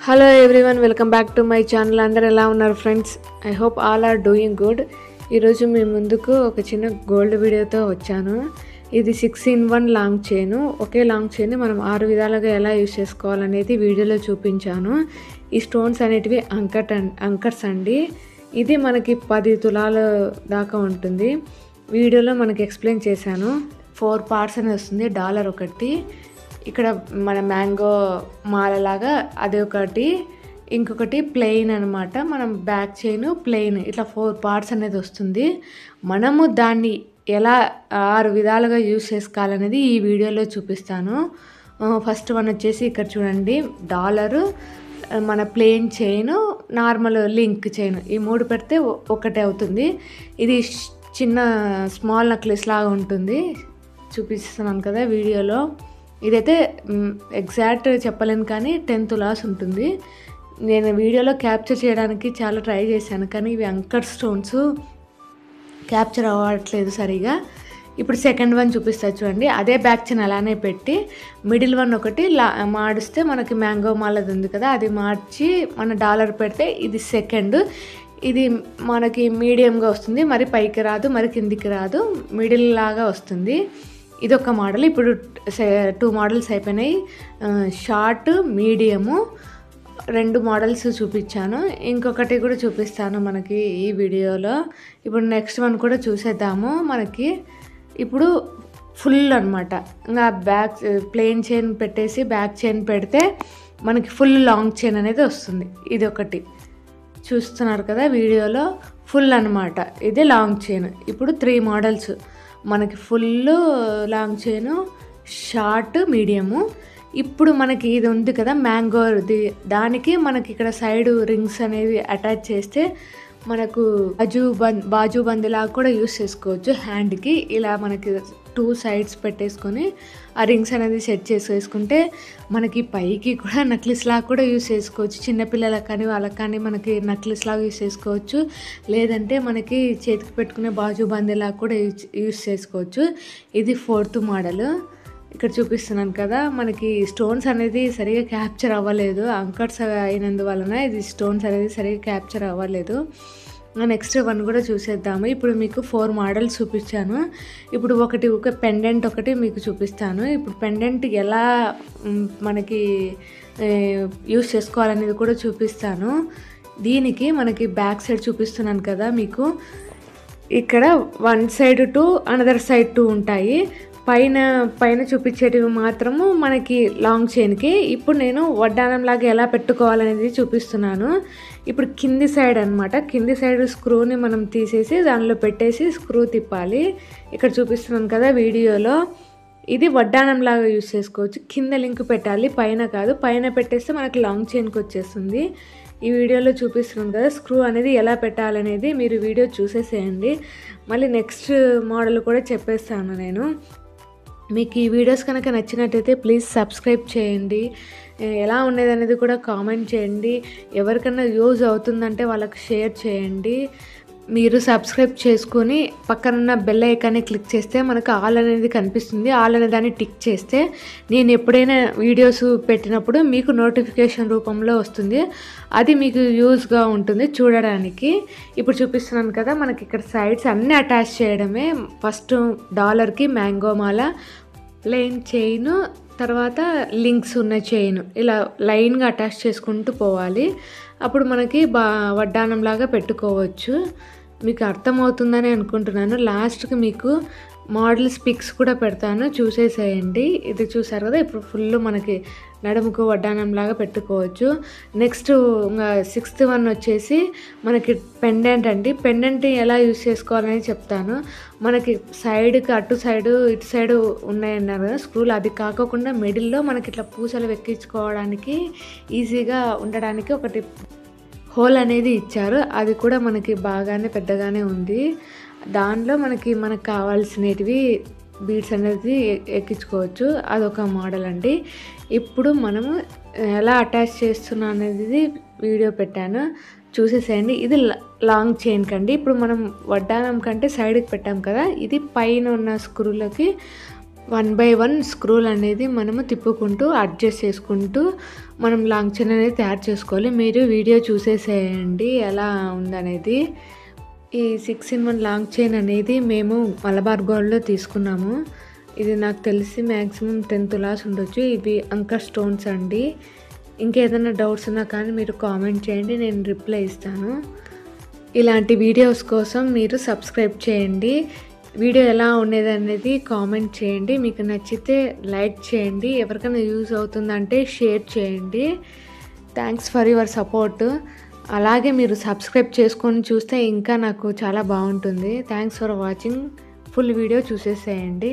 Hello everyone, welcome back to my channel. అందరు ఎలా ఉన్నారు friends? I hope all are doing good. ఈరోజు మీ ముందుకు ఒక చిన్న గోల్డ్ వీడియోతో వచ్చాను. ఇది 6-in-1 లాంగ్ చైన్. ఒకే లాంగ్ చైన్ మనం 6 విధాలుగా ఎలా యూజ్ చేసుకోవాలనేది వీడియోలో చూపించాను. ఈ స్టోన్స్ అనేటివి అంకర్స్ అండి. ఇది మనకి 10 తులాల దాకా ఉంటుంది. వీడియోలో మనకి ఎక్స్ప్లెయిన్ చేశాను. 4 పార్ట్స్ అనేది వస్తుంది. డాలర్ ఒకటి, ఇక్కడ మన మ్యాంగో మాలలాగా అది ఒకటి, ఇంకొకటి ప్లెయిన్ అనమాట. మనం బ్యాక్ చైన్ ప్లెయిన్, ఇట్లా 4 పార్ట్స్ అనేది వస్తుంది. మనము దాన్ని ఎలా 6 విధాలుగా యూజ్ చేసుకోవాలనేది ఈ వీడియోలో చూపిస్తాను. ఫస్ట్ వన్ వచ్చేసి ఇక్కడ చూడండి, డాలరు, మన plain chain, normal link chain, ఈ 3 పెడితే ఒకటే అవుతుంది. ఇది చిన్న స్మాల్ నెక్లెస్ లాగా ఉంటుంది, చూపిస్తున్నాను కదా వీడియోలో. ఇదైతే ఎగ్జాక్ట్ చెప్పలేను కానీ 10 తులాస్ ఉంటుంది. నేను వీడియోలో క్యాప్చర్ చేయడానికి చాలా ట్రై చేశాను, కానీ ఇవి అంకర్ స్టోన్స్ క్యాప్చర్ అవ్వట్లేదు సరిగా. ఇప్పుడు సెకండ్ వన్ చూపిస్తా చూడండి. అదే బ్యాక్ చైన్ అలానే పెట్టి మిడిల్ వన్ ఒకటి మాడిస్తే మనకి మ్యాంగో మాలది ఉంది కదా, అది మార్చి మన డాలర్ పెడితే ఇది సెకండ్. ఇది మనకి మీడియంగా వస్తుంది, మరి పైకి రాదు మరి కిందికి రాదు, మిడిల్ లాగా వస్తుంది. ఇదొక మోడల్. ఇప్పుడు 2 మోడల్స్ అయిపోయినాయి, షార్ట్ మీడియము. 2 మోడల్స్ చూపించాను, ఇంకొకటి కూడా చూపిస్తాను మనకి ఈ వీడియోలో. ఇప్పుడు నెక్స్ట్ వన్ కూడా చూసేద్దాము. మనకి ఇప్పుడు ఫుల్ అనమాట, ఇంకా బ్యాక్ ప్లెయిన్ చైన్ పెట్టేసి బ్యాక్ చైన్ పెడితే మనకి ఫుల్ లాంగ్ చైన్ అనేది వస్తుంది. ఇది ఒకటి చూస్తున్నారు కదా వీడియోలో, ఫుల్ అనమాట. ఇది లాంగ్ చైన్. ఇప్పుడు 3 మోడల్స్ మనకి, full long chain, short, medium. ఇప్పుడు మనకి ఇది ఉంది కదా మ్యాంగోది, దానికి మనకి ఇక్కడ సైడ్ రింగ్స్ అనేవి అటాచ్ చేస్తే మనకు బాజు బందిలాగా కూడా యూస్ చేసుకోవచ్చు. హ్యాండ్కి ఇలా మనకి 2 సైడ్స్ పెట్టేసుకొని ఆ రింగ్స్ అనేది సెట్ చేసేసుకుంటే మనకి పైకి కూడా నెక్లెస్ లాగా కూడా యూస్ చేసుకోవచ్చు. చిన్నపిల్లలకు కానీ వాళ్ళకి కానీ మనకి నెక్లెస్ లాగా యూస్ చేసుకోవచ్చు, లేదంటే మనకి చేతికి పెట్టుకునే బాజు బందిలాగా కూడా యూస్ చేసుకోవచ్చు. ఇది 4th మోడల్. ఇక్కడ చూపిస్తున్నాను కదా, మనకి స్టోన్స్ అనేది సరిగా క్యాప్చర్ అవ్వలేదు, అంకర్స్ అయినందువలన ఇది స్టోన్స్ అనేది సరిగా క్యాప్చర్ అవ్వలేదు. నెక్స్ట్ వన్ కూడా చూసేద్దాము. ఇప్పుడు మీకు 4 మోడల్స్ చూపించాను. ఇప్పుడు ఒక పెండెంట్ ఒకటి మీకు చూపిస్తాను. ఇప్పుడు పెండెంట్ ఎలా మనకి యూస్ చేసుకోవాలనేది కూడా చూపిస్తాను. దీనికి మనకి బ్యాక్ సైడ్ చూపిస్తున్నాను కదా మీకు, ఇక్కడ 1 సైడ్ 2, అనదర్ సైడ్ 2 ఉంటాయి. పైన చూపించేటివి మాత్రము మనకి లాంగ్ చైన్కి. ఇప్పుడు నేను వడ్డానంలాగా ఎలా పెట్టుకోవాలనేది చూపిస్తున్నాను. ఇప్పుడు కింది సైడ్ అనమాట, కింది సైడ్ స్క్రూని మనం తీసేసి దానిలో పెట్టేసి స్క్రూ తిప్పాలి. ఇక్కడ చూపిస్తున్నాను కదా వీడియోలో, ఇది వడ్డానంలాగా యూస్ చేసుకోవచ్చు. కింద లింక్ పెట్టాలి, పైన కాదు. పైన పెట్టేస్తే మనకి లాంగ్ చైన్కి వచ్చేస్తుంది. ఈ వీడియోలో చూపిస్తున్నాను కదా, స్క్రూ అనేది ఎలా పెట్టాలనేది మీరు వీడియో చూసేసేయండి. మళ్ళీ నెక్స్ట్ మోడల్ కూడా చెప్పేస్తాను నేను. మీకు ఈ వీడియోస్ కనుక నచ్చినట్టయితే ప్లీజ్ సబ్స్క్రైబ్ చేయండి. ఎలా ఉండేది అనేది కూడా కామెంట్ చేయండి. ఎవరికైనా యూజ్ అవుతుందంటే వాళ్ళకి షేర్ చేయండి. మీరు సబ్స్క్రైబ్ చేసుకొని పక్కనున్న బెల్ ఐకాన్ని క్లిక్ చేస్తే మనకు ఆల్ అనేది కనిపిస్తుంది. ఆల్ అనే దాన్ని టిక్ చేస్తే నేను ఎప్పుడైనా వీడియోస్ పెట్టినప్పుడు మీకు నోటిఫికేషన్ రూపంలో వస్తుంది. అది మీకు యూజ్గా ఉంటుంది చూడడానికి. ఇప్పుడు చూపిస్తున్నాను కదా, మనకి ఇక్కడ సైడ్స్ అన్నీ అటాచ్ చేయడమే. ఫస్ట్ డాలర్కి మ్యాంగో మాల, ప్లెయిన్ చైన్, తర్వాత లింక్స్ ఉన్న చైన్, ఇలా లైన్గా అటాచ్ చేసుకుంటూ పోవాలి. అప్పుడు మనకి వడ్డానంలాగా పెట్టుకోవచ్చు. మీకు అర్థమవుతుందని అనుకుంటున్నాను. లాస్ట్కి మీకు మోడల్స్ పిక్స్ కూడా పెడతాను, చూసేసేయండి. ఇది చూసారు కదా, ఇప్పుడు ఫుల్ మనకి నడుముకు వడ్డానంలాగా పెట్టుకోవచ్చు. నెక్స్ట్ 6th వన్ వచ్చేసి మనకి పెండెంట్ అండి. పెండెంట్ ఎలా యూస్ చేసుకోవాలని చెప్తాను. మనకి సైడ్కి అటు సైడు ఇటు సైడు ఉన్నాయన్నారు కదా స్క్రూలు, అది కాకుండా మిడిల్లో మనకి ఇట్లా పూసలు వెక్కించుకోవడానికి ఈజీగా ఉండడానికి ఒకటి హోల్ అనేది ఇచ్చారు. అది కూడా మనకి బాగానే పెద్దగానే ఉంది. దానిలో మనకు కావాల్సినవి బీడ్స్ అనేది ఎక్కించుకోవచ్చు. అదొక మోడల్ అండి. ఇప్పుడు మనము ఎలా అటాచ్ చేస్తున్నా అనేది వీడియో పెట్టాను, చూసేసేయండి. ఇది లాంగ్ చైన్ కండి. ఇప్పుడు మనం వడ్డానం కంటే సైడ్కి పెట్టాం కదా, ఇది పైన ఉన్న స్క్రూలకి 1 బై 1 స్క్రూలు అనేది మనము తిప్పుకుంటూ అడ్జస్ట్ చేసుకుంటూ మనం లాంగ్ చైన్ అనేది తయారు చేసుకోవాలి. మీరు వీడియో చూసేసేయండి ఎలా ఉందనేది. ఈ 6 in 1 లాంగ్ చైన్ అనేది మేము మలబార్ గోల్డ్లో తీసుకున్నాము. ఇది నాకు తెలిసి మ్యాక్సిమం 10 తులాస్ ఉండొచ్చు. ఇవి అంకర్ స్టోన్స్ అండి. ఇంకేదైనా డౌట్స్ ఉన్నా కానీ మీరు కామెంట్ చేయండి, నేను రిప్లై ఇస్తాను. ఇలాంటి వీడియోస్ కోసం మీరు సబ్స్క్రైబ్ చేయండి. వీడియో ఎలా ఉండేది అనేది కామెంట్ చేయండి. మీకు నచ్చితే లైక్ చేయండి. ఎవరికైనా యూజ్ అవుతుందంటే షేర్ చేయండి. Thanks for your support. అలాగే మీరు సబ్స్క్రైబ్ చేసుకొని చూస్తే ఇంకా నాకు చాలా బాగుంటుంది. Thanks for watching. Full video చూసేసేయండి.